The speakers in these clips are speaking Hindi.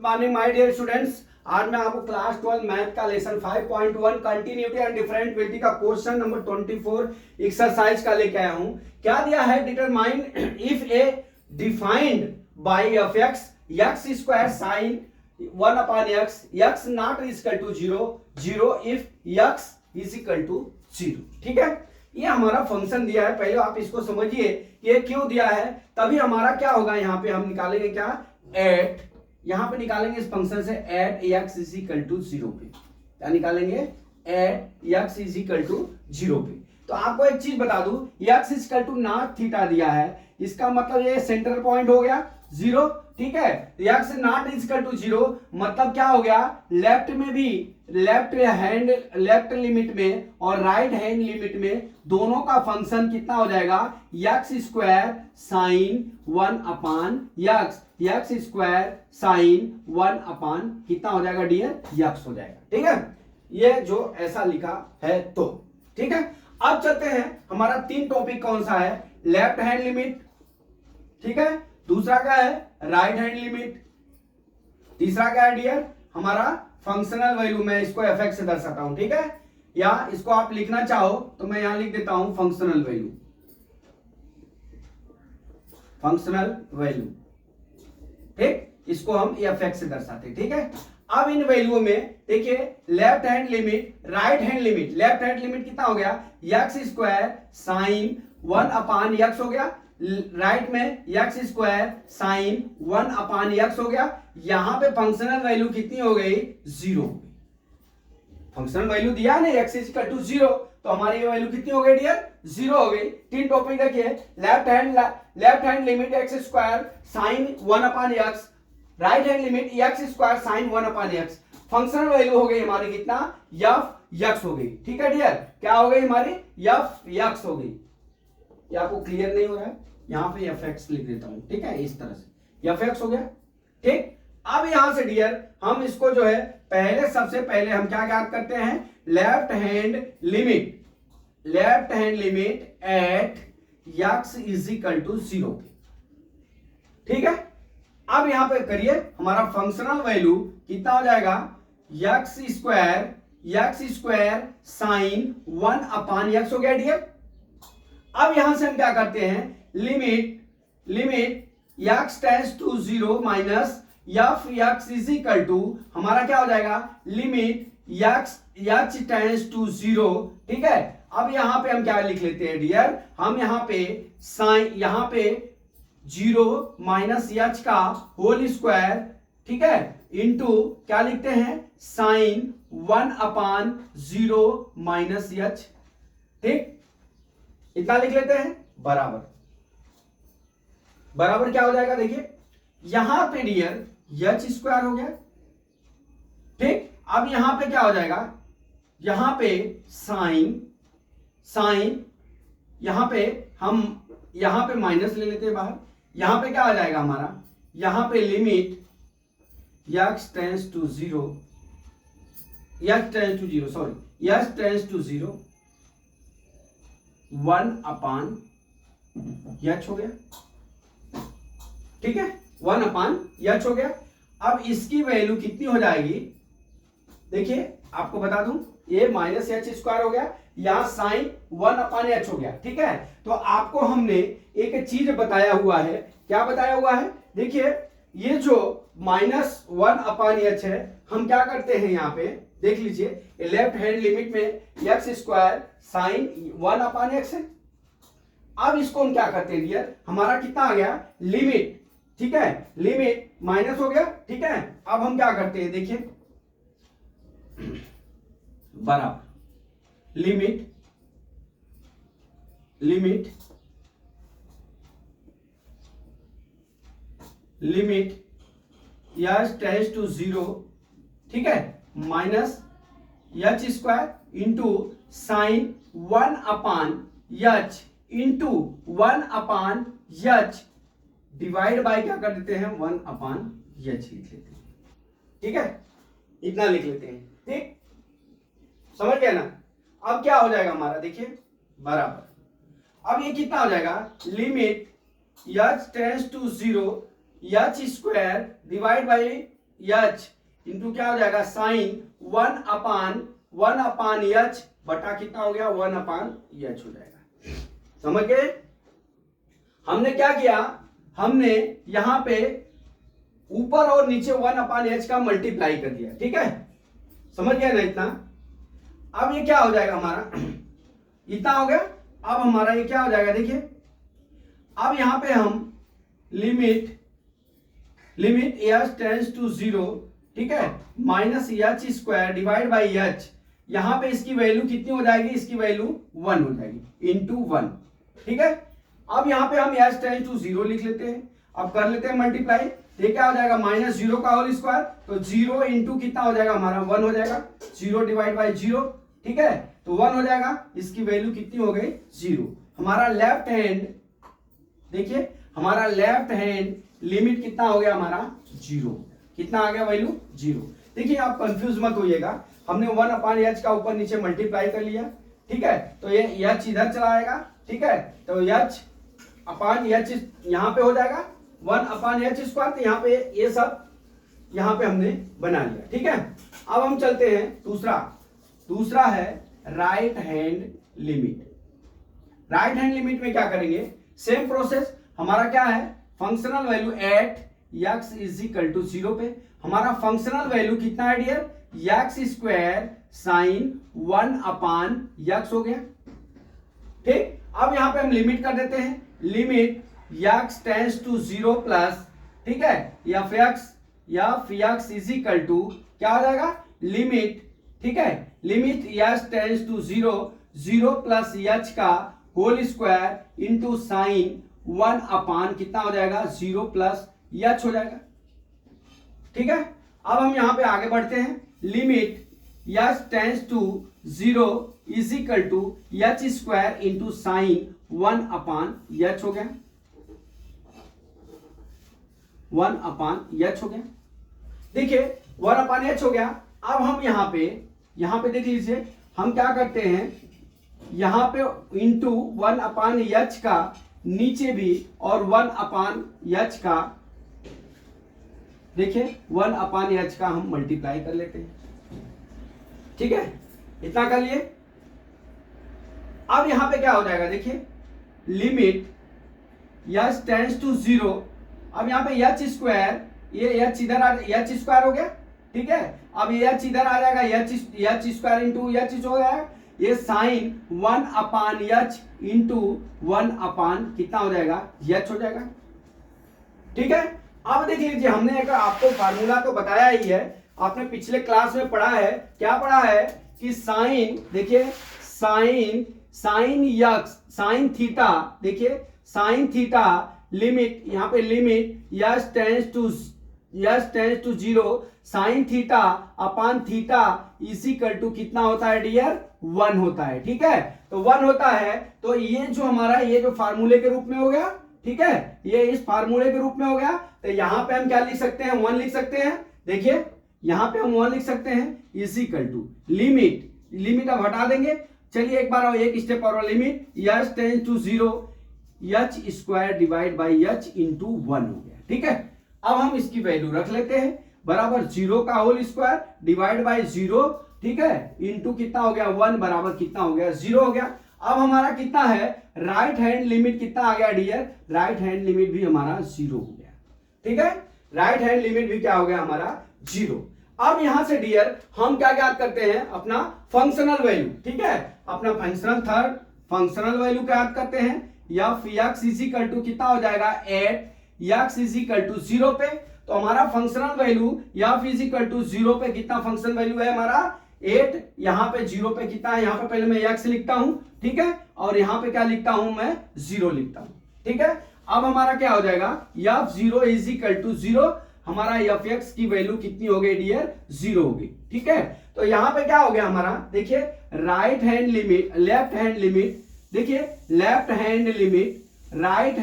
Morning my dear students. आज मैं आपको क्लास 12 मैथ का लेसन 5.1 कंटिन्यूटी एंड डिफरेंशिएबिलिटी का क्वेश्चन नंबर 24 एक्सरसाइज का लेके आया हूं। क्या दिया है, determine if a defined by f x x square sine 1 upon x x not is equal to 0 if x is equal to 0। ठीक है, ये हमारा फंक्शन दिया है। पहले आप इसको समझिए कि ये क्यों दिया है, तभी हमारा क्या होगा। यहाँ पे हम निकालेंगे क्या, एट, यहां पे निकालेंगे इस फंक्शन से at x is equal to 0 पे। क्या निकालेंगे, at x is equal to 0 पे। तो आपको एक चीज बता दूं, x is equal to not theta दिया है, इसका मतलब ये सेंटर पॉइंट हो गया 0। ठीक है, x not is equal to 0 मतलब क्या हो गया, लेफ्ट में भी लेफ्ट लिमिट में और राइट हैंड लिमिट में दोनों का फंक्शन कितना हो जाएगा, x square sine 1 upon x square sine 1 upon कितना हो जाएगा डियर, एक्स हो जाएगा। ठीक है, ये जो ऐसा लिखा है तो ठीक है। अब चलते हैं, हमारा 3 टॉपिक कौन सा है, लेफ्ट हैंड लिमिट, ठीक है, दूसरा क्या है राइट हैंड लिमिट, तीसरा क्या है डियर हमारा फंक्शनल वैल्यू। मैं इसको एफ एक्स से दर्शाता हूं, ठीक है, या इसको आप लिखना चाहो तो मैं यहां लिख देता हूं फंक्शनल वैल्यू, फंक्शनल वैल्यू। ठीक, इसको हम एफ एक्स से दर्शाते हैं। ठीक है, अब इन वैल्यू में देखिए, left hand limit right hand limit, left hand limit कितना हो गया, x square sine 1 upon x हो गया, राइट में x square sine 1 upon x हो गया। यहां पे फंक्शनल वैल्यू कितनी हो गई, 0। फंक्शनल वैल्यू दिया है ना, एक्स इक्वल टू 0, तो हमारी वैल्यू कितनी हो गई डियर, 0 हो गई। 3 टॉपिक देखिए, left hand limit x square sine 1 upon x, right hand limit x square sine 1 upon x. Functional value हो गई हमारी कितना, एफ एक्स हो गई। ठीक है डियर, क्या हो गई हमारी, एफ एक्स हो गई। ये आपको क्लियर नहीं हो रहा है, यहां पे एफ एक्स लिख देता हूं, ठीक है, इस तरह से एफ एक्स हो गया। ठीक, अब यहां से डियर हम इसको जो है सबसे पहले हम क्या याद करते हैं, left hand limit at x is equal to 0। ठीक है, अब यहां पे करिए, हमारा फंक्शनल वैल्यू कितना हो जाएगा, x square sine 1 upon x हो गया डियर। अब यहां से हम क्या करते हैं, limit x tends to 0 minus f x is equal to हमारा क्या हो जाएगा, लिमिट एक्स टेंड्स टू 0। ठीक है, अब यहां पे हम क्या लिख लेते हैं डियर, हम यहां पे 0 माइनस एच का होल स्क्वायर, ठीक है, इंटू क्या लिखते हैं, साइन 1 अपान 0 माइनस एच। ठीक, इतना लिख लेते हैं, बराबर क्या हो जाएगा, देखिए यहां पे डियर एच स्क्वायर हो गया। ठीक, अब यहां पे क्या हो जाएगा, यहां पे साइन यहां पे हम यहां पे माइनस ले लेते हैं बाहर, यहां पे क्या आ जाएगा हमारा, यहां पे limit x tends to 0 1 upon h हो गया। ठीक है, 1 अपान एच हो गया। अब इसकी वैल्यू कितनी हो जाएगी, देखिए आपको बता दूं, ये माइनस एच स्क्वायर हो गया, यहां साइन 1 अपान एच हो गया। ठीक है, तो आपको हमने एक चीज बताया हुआ है, क्या बताया हुआ है, देखिए ये जो माइनस 1 अपान एच है, हम क्या करते हैं यहाँ पे देख लीजिए, लेफ्ट हैंड लिमिट में x square sine 1 upon x है। अब इसको हम क्या करते हैं डियर, हमारा कितना आ गया, लिमिट, ठीक है, लिमिट माइनस हो गया। ठीक है, अब हम क्या करते हैं, देखिए बराबर लिमिट एच टेंड्स टू 0, ठीक है, minus H square into sine 1 upon H into 1 upon H divide by क्या कर देते हैं, 1 अपान एच लिख लेते हैं। ठीक है, इतना लिख लेते हैं। ठीक, समझ गया ना। अब क्या हो जाएगा हमारा, देखिए बराबर, अब ये कितना हो जाएगा, limit h tends to 0 h square divide by h into क्या हो जाएगा साइन 1 अपान एच बटा कितना हो गया 1 अपान एच हो जाएगा। समझ गए? हमने क्या किया, हमने यहां पे ऊपर और नीचे 1 अपान एच का मल्टीप्लाई कर दिया। ठीक है, समझ गया ना इतना? अब ये क्या हो जाएगा हमारा, इतना हो गया। अब हमारा ये क्या हो जाएगा, देखिए अब यहां पे हम लिमिट एच टेंड्स टू 0, ठीक है, minus H square divide by H, यहां पे इसकी वैल्यू कितनी हो जाएगी, इसकी वैल्यू 1 हो जाएगी इंटू 1। ठीक है, अब यहां पे हम एच टेंड्स टू 0 लिख लेते हैं। अब कर लेते हैं मल्टीप्लाई, ये क्या हो जाएगा माइनस 0 का होल स्क्वायर, तो 0 इंटू कितना हो जाएगा हमारा 1 हो जाएगा, 0 डिवाइड बाई 0, ठीक है, तो 1 हो जाएगा। इसकी वैल्यू कितनी हो गई 0। हमारा लेफ्ट हैंड, देखिए हमारा लेफ्ट हैंड लिमिट कितना हो गया हमारा 0, कितना आ गया वैल्यू 0। देखिए आप कंफ्यूज मत होइएगा, हमने 1 अपान एच का ऊपर नीचे मल्टीप्लाई कर लिया, ठीक है, तो ये एच इधर चला आएगा, ठीक है, तो एच अपान एच यहां पे हो जाएगा 1 अपान एच स्क्वायर, तो यहाँ पे ये सब यहां पे हमने बना लिया। ठीक है, अब हम चलते हैं दूसरा है right hand limit. Right hand limit में क्या करेंगे, सेम प्रोसेस। हमारा क्या है, functional value at x is equal to 0 पे हमारा फंक्शनल वैल्यू कितना है dear, x square sine 1 upon x हो गया। ठीक, अब यहां पे हम लिमिट कर देते हैं, limit x tends to 0 plus, ठीक है, f x is equal to क्या हो जाएगा लिमिट, ठीक है, limit x tends to 0 plus h का whole square into sine 1 upon कितना हो जाएगा 0 प्लस एच हो जाएगा। ठीक है, अब हम यहां पे आगे बढ़ते हैं, limit h tends to 0 is equal to h square into sine 1 upon h हो गया, 1 अपान एच हो गया। देखिए 1 अपान एच हो गया। अब हम यहां पे देख लीजिए, हम क्या करते हैं, यहां पे इंटू 1 अपान एच का नीचे भी और 1 अपान एच का, देखिए 1 अपान एच का हम मल्टीप्लाई कर लेते हैं। ठीक है, इतना कर लिए। अब यहां पे क्या हो जाएगा, देखिए लिमिट एच टेंड्स टू 0, अब यहां पे एच स्क्वायर, ये एच इधर एच स्क्वायर हो गया, ठीक है, अब एच इधर आ जाएगा, एच स्क्वायर इंटू एच हो जाएगा, ये sign 1 upon H into 1 upon कितना हो जाएगा एच हो जाएगा। ठीक है, अब देख लीजिए, हमने एक आपको फार्मूला तो बताया ही है, आपने पिछले क्लास में पढ़ा है, क्या पढ़ा है कि साइन, देखिए साइन एक्स साइन थीटा, देखिए साइन थीटा लिमिट, यहां पे limit h tends to 0 sine theta upon theta is equal to कितना होता है डियर 1 होता है। ठीक है, तो 1 होता है, तो ये जो हमारा ये जो फार्मूले के रूप में हो गया, ठीक है, ये इस फार्मूले के रूप में हो गया, तो यहां पे हम क्या लिख सकते हैं 1 लिख सकते हैं। देखिए यहां पे हम 1 लिख सकते हैं इज इक्वल टू लिमिट अब हटा देंगे, चलिए एक बार एक स्टेप और, limit h tends to 0 h square divide by h into 1 हो गया। ठीक है, अब हम इसकी वैल्यू रख लेते हैं, बराबर 0 का होल स्क्वायर डिवाइड बाई 0, ठीक है, इंटू कितना हो गया 1 बराबर कितना हो गया 0 हो गया। अब हमारा कितना है, राइट हैंड लिमिट कितना आ गया डियर, राइट हैंड लिमिट भी हमारा 0 हो गया। ठीक है, राइट हैंड लिमिट भी क्या हो गया हमारा 0। अब यहां से डियर हम क्या ज्ञात करते हैं, अपना फंक्शनल वैल्यू, ठीक है, अपना फंक्शनल वैल्यू क्या ज्ञात करते हैं, f x is equal to कितना हो जाएगा 8 एक्स इज इक्वल टू 0 पे, तो हमारा functional value f is equal to 0 पे कितना फंक्शनल वैल्यू है हमारा 8, यहां पे 0 पे कितना है, यहां पे पहले मैं एक्स लिखता हूं, ठीक है, और यहां पे क्या लिखता हूं मैं 0 लिखता हूं। ठीक है, अब हमारा क्या हो जाएगा एफ 0 इज इक्वल टू 0, हमारा एफ एक्स की वैल्यू कितनी हो गई डियर 0 हो गई। ठीक है, तो यहां पे क्या हो गया हमारा, देखिए लेफ्ट हैंड लिमिट, देखिए left hand limit, right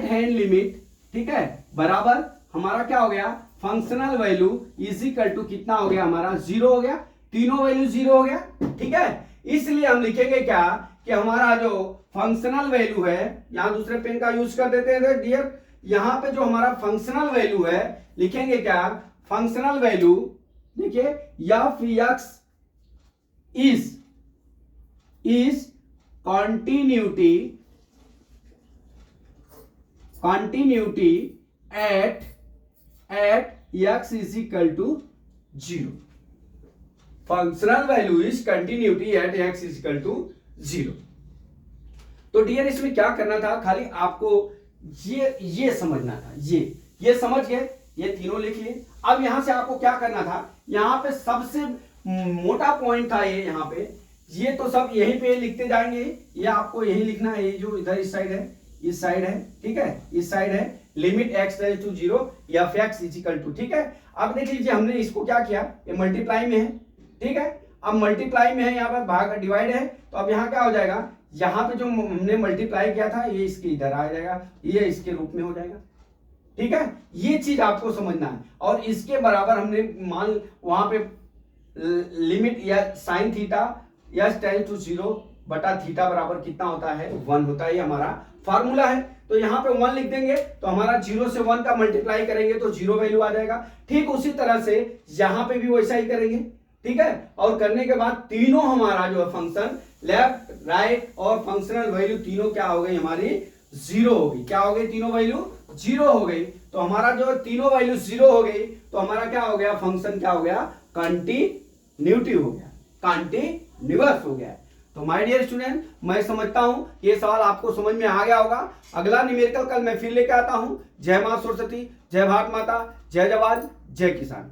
hand limit, ठीक है, बराबर हमारा क्या हो गया, functional value is equal to कितना हो गया हमारा 0 हो गया, तीनों वैल्यू 0 हो गया। ठीक है, इसलिए हम लिखेंगे क्या कि हमारा जो फंक्शनल वैल्यू है, यहां दूसरे पेन का यूज कर देते हैं डियर, यहां पे जो हमारा फंक्शनल वैल्यू है लिखेंगे क्या, फंक्शनल वैल्यू देखिए F x is continuity at x is equal to 0. Functional value is continuity at x is equal to 0. तो डियर इसमें क्या करना था, खाली आपको ये समझना था, ये समझ गए, ये तीनों लिखिए। अब यहां से आपको क्या करना था, यहां पे सबसे मोटा पॉइंट था ये, यहां पे ये तो सब यहीं पे लिखते जाएंगे, ये आपको यही लिखना है, ये जो इधर इस साइड है, इस साइड है, ठीक है, इस साइड है, limit x tends to 0 f x is equal to, ठीक है। अब देख लीजिए हमने इसको क्या किया, ये मल्टीप्लाई में है, ठीक है, अब मल्टीप्लाई में है, यहाँ पर भाग डिवाइड है, तो अब यहाँ क्या हो जाएगा, यहाँ पे जो हमने मल्टीप्लाई किया था ये इसके इधर आ जाएगा, ये इसके रूप में हो जाएगा, ठीक है। ये चीज आपको समझना है, और इसके बराबर हमने मान वहां पे लिमिट या sine theta x tends to 0 बटा थीटा बराबर कितना होता है, 1 होता है, ये हमारा फार्मूला है। तो यहाँ पे 1 लिख देंगे, तो हमारा 0 से 1 का मल्टीप्लाई करेंगे तो 0 वैल्यू आ जाएगा। ठीक उसी तरह से यहाँ पे भी वैसा ही करेंगे, ठीक है। और करने के बाद तीनों हमारा जो है फंक्शन लेफ्ट राइट और फंक्शनल वैल्यू तीनों क्या हो गई, हमारी 0 हो गई। क्या हो गई, तीनों वैल्यू 0 हो गई। तो हमारा जो तीनों वैल्यू 0 हो गई, तो हमारा क्या हो गया, फंक्शन क्या हो गया, कंटिन्यूटी हो गया, कंटिन्यूअस हो गया। तो माय डियर स्टूडेंट, मैं समझता हूं ये सवाल आपको समझ में आ गया होगा। अगला न्यूमेरिकल कल मैं फिर लेके आता हूं। जय मां सरस्वती, जय भारत माता, जय जवान, जय किसान।